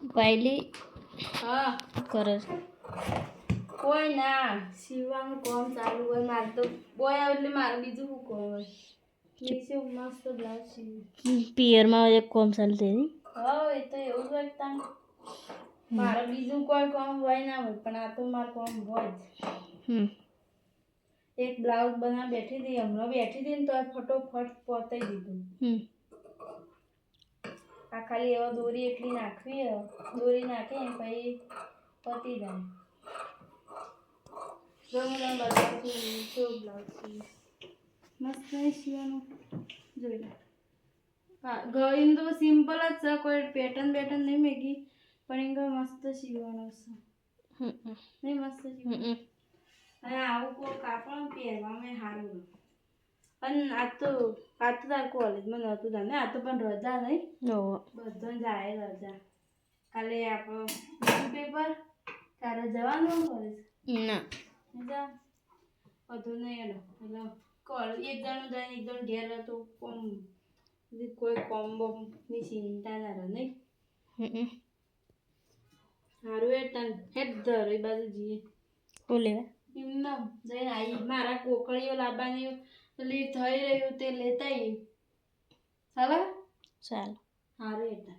પાયલી હા કરે કોઈ ના સીવવાનું કામ ચાલુ હોય મારે તો બોય આવે એટલે મારે બીજું શું કામ હોય નીચે મસ્ત બ્લાઉઝ સીવું પિયરમાં એક કોમ ચાલતી હા એ તો એવું જ હોય તાન મારે બીજું કોઈ કામ હોય ના હોય પણ આ તો મારું કામ હોય જ એક બ્લાઉઝ બના બેઠી હતી હમણાં બેઠી હતી ને તો ફટોફટ પતાઈ દીધું આ ખાલી એવા દોરી એટલી નાખવી દોરી નાખી ને પછી પતી જાય ગમે બતાવશું શું બ્લાઉઝ મસ્ત નહીં સીવાનું જોઈ લે હા ગળીને તો સિમ્પલ જ છે કોઈ પેટર્ન બેટર્ન નહીં મેકી પણ એમ મસ્ત સીવવાનો છે નહીં મસ્ત સીવવાનું અને આવું કોઈ કાપડ પહેરવામાં સારું અને આ તો તાર કોલેજમાં નહોતું તાને આ તો પણ રજા નહીં બધા જાય રજા કાલે આપણો પેપર તારે જવાનું કોલેજ ના જા બધું નહીં એનો એટલે કોલેજ એક જણ જાય એક જણ ઘેર હતો કોઈ કોમ્બોની ચિંતા ના રહે નહીં સારું એ તને હેડ ધર એ બાજુ જઈએ લેવા એમને જઈને આવી મારા કોકળીઓ લાવવાની લેટ થઈ રહ્યું તે લેતા આવી ચાલો ચાલ સારું એ તને